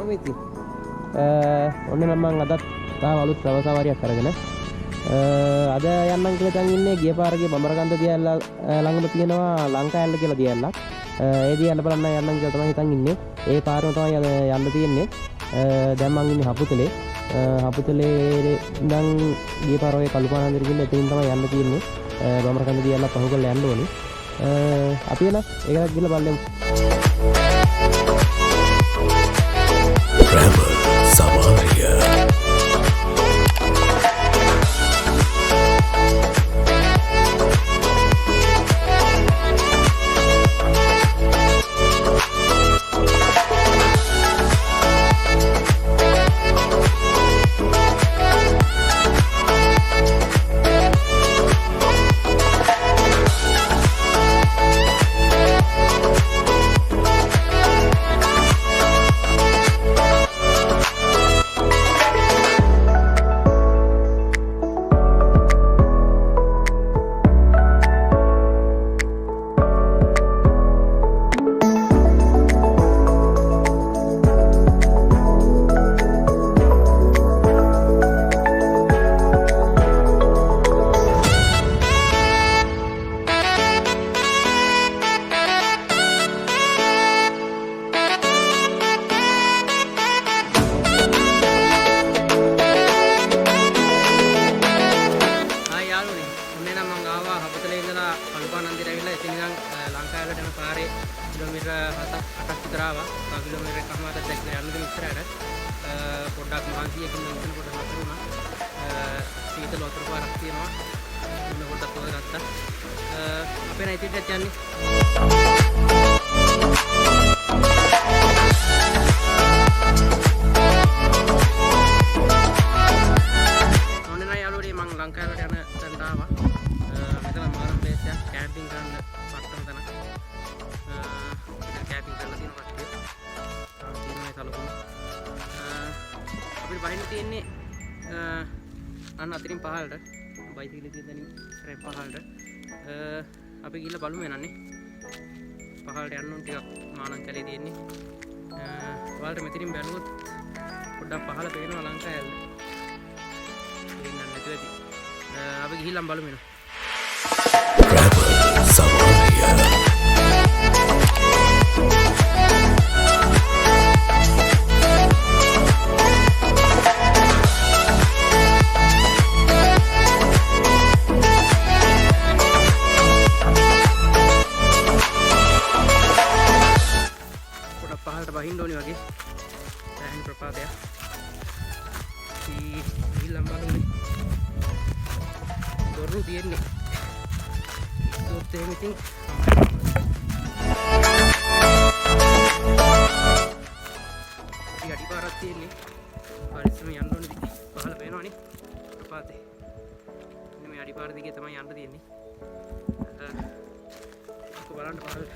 තමයි ඉතින්. ඔන්න නම් මම අදත් තාම අලුත් සවාරියක් අරගෙන අද යන්නම් කියලා දැන් ඉන්නේ ගිය පාරගේ බඹරකන්ද දියැල්ල ළඟම තියෙනවා ලංකා ඇල්ල කියලා දියැල්ලක්. ඒ දියැල්ල බලන්න යන්නම් කියලා තමයි හිතන් ඉන්නේ. ඒ පාරම තමයි යන්න තියෙන්නේ. දැන් මම ඉන්නේ හපුතලේ. හපුතලේ ඉඳන් ගිය පාර ඔය කළුපානන්දර ගිහින් එතනින් තමයි යන්න තියෙන්නේ. බඹරකන්ද දියැල්ල පහු කරලා යන්න ඕනේ. අපි එන ඒකත් ගිහලා බලමු. Sawariya. Lanka Ella Fall kilometer 7-8ක් විතර ආවා. තව කිලෝමීටර් එකමාරක් දැක්ක යන්න දෙන ඉස්සරහට. පොඩ්ඩක් මහන්සියකින් ඉන්න කොට නතර වුණා. සීතල වතුර පාරක් තියෙනවා. ඉන්න පොඩ්ඩක් හොයගත්තා. අපේ නයිටිට යන්නේ. Lanka Ella යන තැනට ආවා. මෙතන මාරම් බේස් එකක් කැම්පින් කරන්න පට්ටම තැනක්. කැම්පින් කරලා තියෙන කට්ටිය. තියෙනවා සලකුණු. අපිට බහින්න තියෙන්නේ අන්න අතරින් පහළට. බයිසිකලේ තියෙන තැනින් ඉස්සරහින් පහළට. අපි ගිහලා බලමු එනන්නේ. පහළට යන්න ඕන ටිකක් මානම් කැලේ තියෙන්නේ. ඔයාලට මෙතනින් බැලුවොත් පොඩ්ඩක් පහළ පේනවා ලංකා ඇල්ල. අපි ගිහිල්ලා බලමු එනවා. Sawariya. පොඩක් පහළට බහින්න ඕනි වගේ. දැන් ප්‍රපාතය. ගිහිල්ලා බලමු. Dorru තියෙන්නේ. ඒත් එහෙම ඉතින් යටි පාරක් තියෙන්නේ. පරිස්සම යන්න ඕනේ. පහළ පේනවනේ. ප්‍රපාතේ. ඉතින් මේ යටි පාර දිගේ තමයි යන්න තියෙන්නේ. ඒක බලන්න පහළ.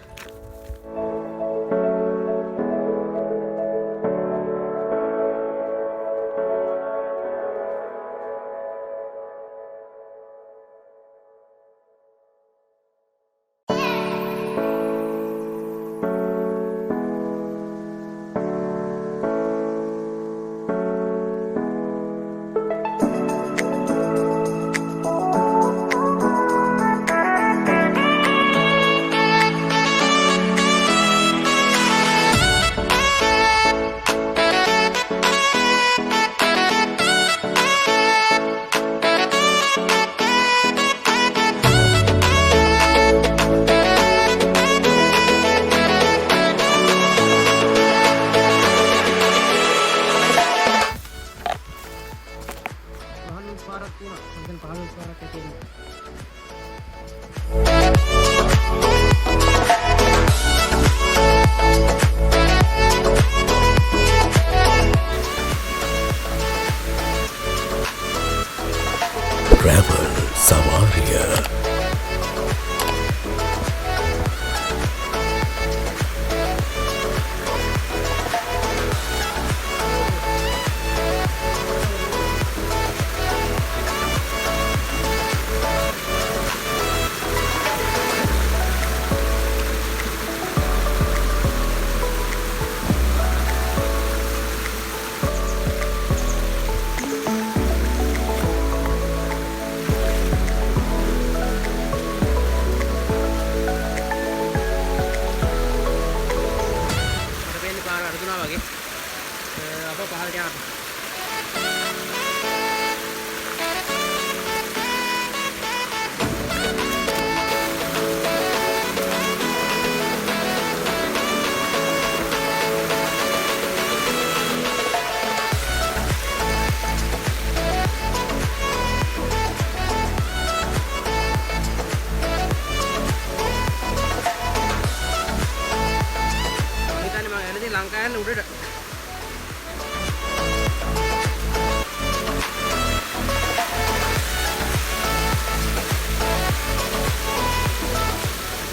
යන්න උඩට.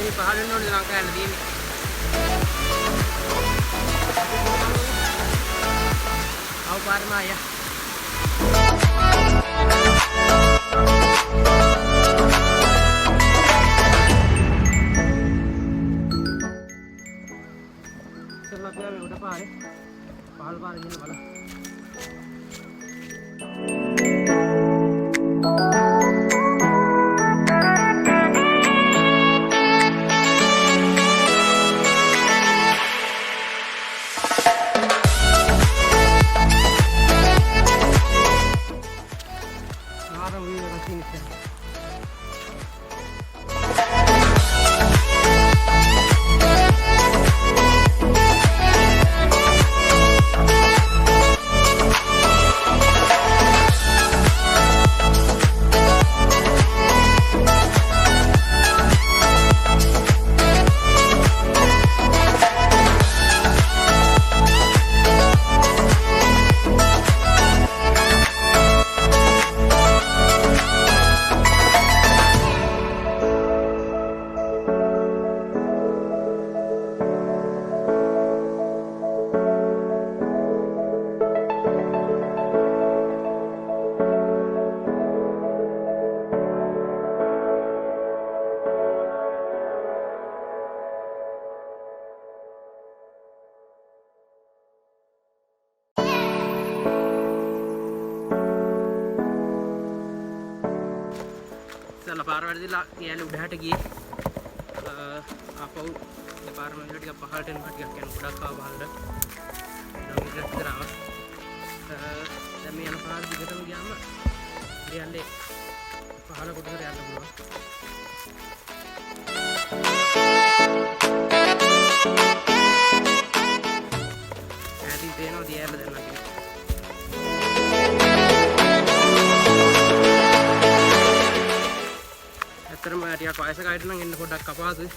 ඉතින් පහළ වෙන්න ඕනේ ලංකාවේ යන්න තියෙන්නේ. ආව පාරම ආයා. පහළ පාර ගිහින් බලන්න. ආරම් වීම රකින්න. ඉස්සලා පාර වැඩිලා ගියල උඩහට ගියේ. ආපහු ඒ පාර වල ටිකක් පහළට එනවා ටිකක් යන ගොඩක් ආව පහළට. ඊළඟට විතර ආවා. දැන් මේ යන පාර දිගටම ගියාම යන්නේ පහළ කොටකට යන්න පුළුවන්. ඈතින් තේනවා දියැල දැන් අපි. ඇත්තටම ටිකක් වයසක අයට නම් එන්න පොඩ්ඩක් අපහසුයි.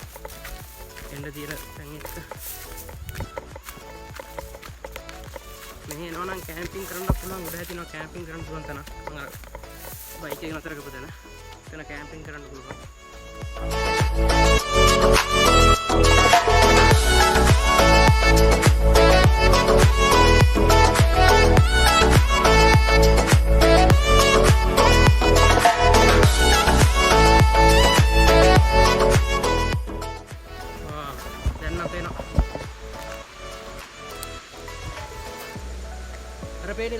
එන්න තියෙන තැන් එක. මෙහි එනවා නම් කැම්පින් කරන්න පුළුවන්. උඩ හැදිනවා කැම්පින් කරන්න පුළුවන් තැන. මම අර බයික් එක නතර කරපු තැන. එතන කැම්පින් කරන්න පුළුවන්.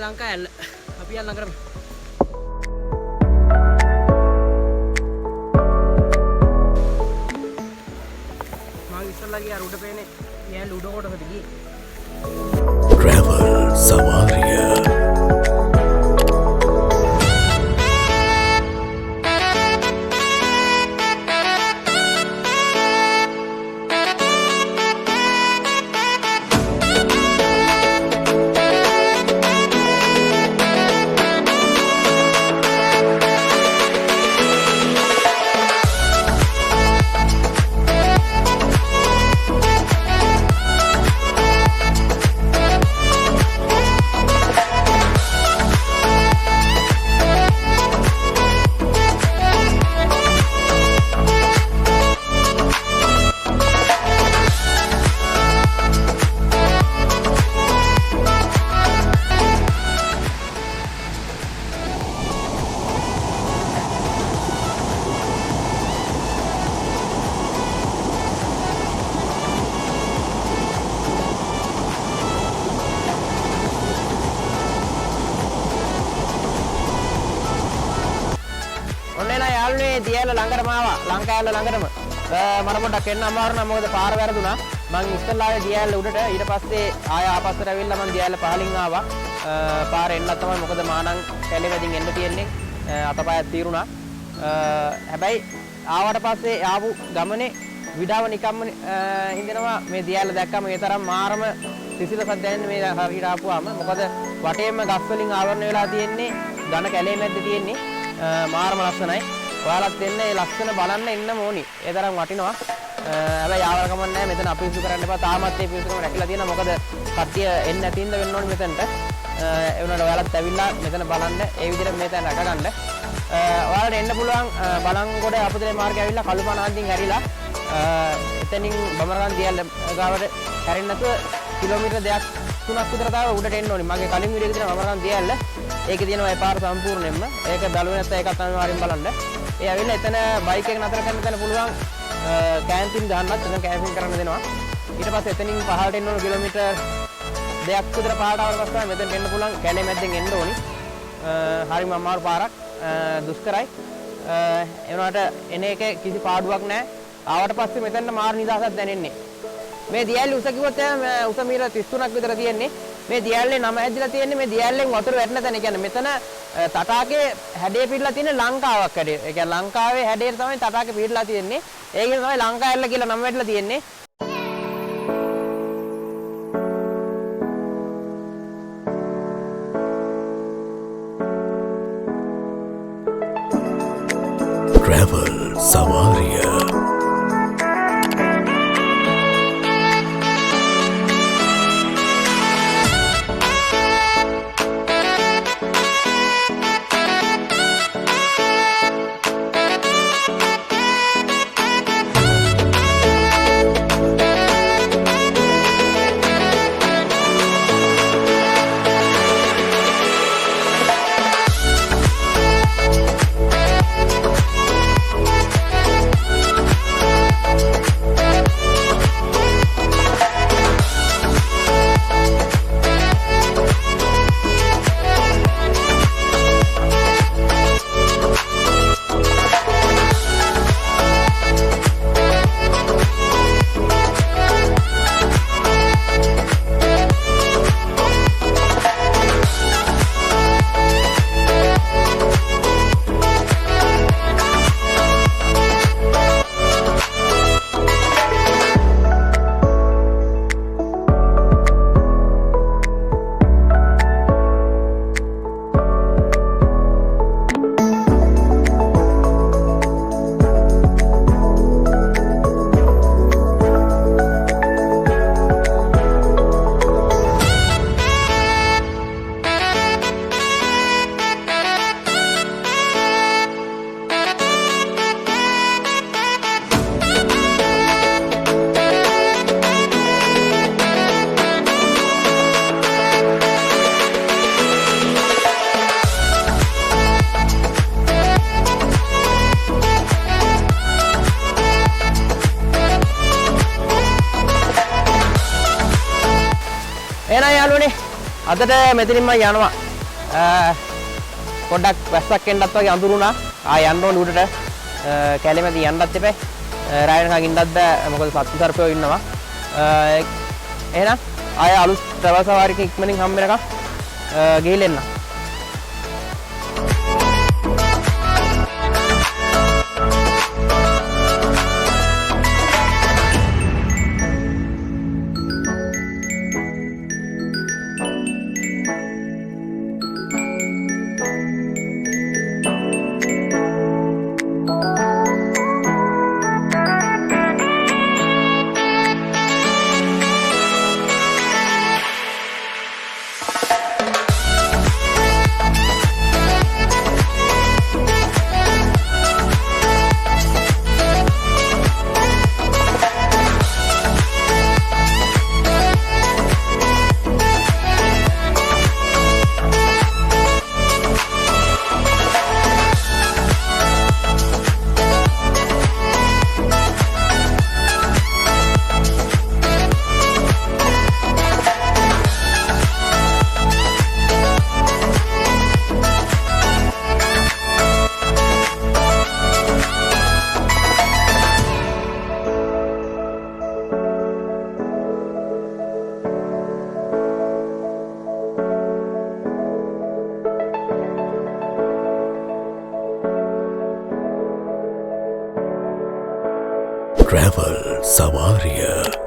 Lanka Ella අපි යන්න ළඟටම මම ඉස්සල්ලා ගියා උඩ පේන්නේ යැල උඩ කොටකට ගියේ travel Sawariya දියැල ළඟටම ආවා ලංකා ඇල්ල ළඟටම මට පොඩ්ඩක් එන්න අමාරු නම් මොකද පාර වැරදුනා මං ඉස්සෙල්ලා ආවේ දියැල උඩට ඊට පස්සේ ආය ආපස්සට ඇවිල්ලා මං දියැල පහලින් ආවා පාර එන්නත් තමයි මොකද මානම් කැලේ වැදින් එන්න තියෙන්නේ අතපයත් తీරුණා හැබැයි ආවට පස්සේ ආපු ගමනේ විඩාව නිකම්ම හින්දෙනවා මේ දියැල දැක්කම මේ තරම් මාරම සිසිලසක් දැනෙන්නේ මේ හරියට ආපුවාම මොකද වටේම ගස් වලින් ආවරණය වෙලා තියෙන්නේ ඝන කැලේ මැද්දේ තියෙන්නේ මාරම ලස්සනයි ඔයාලත් එන්න ඒ ලස්සන බලන්න එන්න ඕනි. ඒ තරම් වටිනවා. හැබැයි ආවර කමක් නැහැ. මෙතන අපිරිසුදු කරන්න එපා. තාමත් මේ පිරිසුදුකම රැකිලා තියෙනවා. මොකද කට්ටිය එන්නේ නැති ඉඳ වෙන්න ඕනේ මෙතනට. ඒ වුණාට ඔයාලත් ඇවිල්ලා මෙතන බලන්න. ඒ විදිහට මේ තැන රැකගන්න. ඔයාලට එන්න පුළුවන් බලංගොඩ අපතේ මාර්ගය ඇවිල්ලා කළුපනාන්තින් ඇරිලා එතනින් බඹරකන් දියල්ල ගාවට හැරෙන්න නැතුව කිලෝමීටර් 2-3ක් විතර තාම උඩට එන්න ඕනේ. මගේ කලින් වීඩියෝ එකේ තියෙන බඹරකන් දියල්ල. ඒකේ තියෙනවා ඒ පාර සම්පූර්ණයෙන්ම. ඒක බලුවේ නැත්නම් ඒකත් අනිවාර්යෙන් බලන්න. ඒ ඇවිල්ලා එතන බයික් එක නතර කරන්න තැන පුළුවන් කැම්පින් ගන්නත් එතන කැම්පින් කරන්න දෙනවා. ඊට පස්සේ එතනින් පහළට එන්න ඕන කිලෝමීටර් 2ක් විතර පහළට ආවට පස්සේ මෙතෙන් එන්න පුළුවන් කැලේ මැද්දෙන් එන්න ඕනි. හරිම අමාරු පාරක්. දුෂ්කරයි. ඒ වුණාට එන එකේ කිසි පාඩුවක් නැහැ. ආවට පස්සේ මෙතන මාර නිදහසක් දැනෙන්නේ. මේ දියැලේ උස කිව්වොත් උස මීටර 33ක් විතර තියෙන්නේ. මේ දියැලේ නම ඇදලා තියෙන්නේ මේ දියැලෙන් වතුර වැටෙන තැන. ඒ කියන්නේ මෙතන තටාකේ හැඩේ පිරලා තියෙන ලංකාවක් හැඩේ. ඒ කියන්නේ ලංකාවේ හැඩේ තමයි තටාකේ පිරලා තියෙන්නේ. ඒකෙන් තමයි ලංකා ඇල්ල කියලා නම වැටලා තියෙන්නේ. Travel Sawariya. එහෙනම් යාළුවනේ අදට මෙතනින්ම යනවා. පොඩ්ඩක් වැස්සක් එන්නත් වගේ අඳුරුණා. යන්න ඕනේ උඩට. කැලේ මැද යන්නත් එපා. රායනකන් ඉන්නත් බෑ. මොකද සත්තු සර්පයෝ ඉන්නවා. එහෙනම් ආය අලුත් travel සවාරියක ඉක්මනින් හම්බ වෙනකම් ගිහින් එන්න. Travel Sawariya.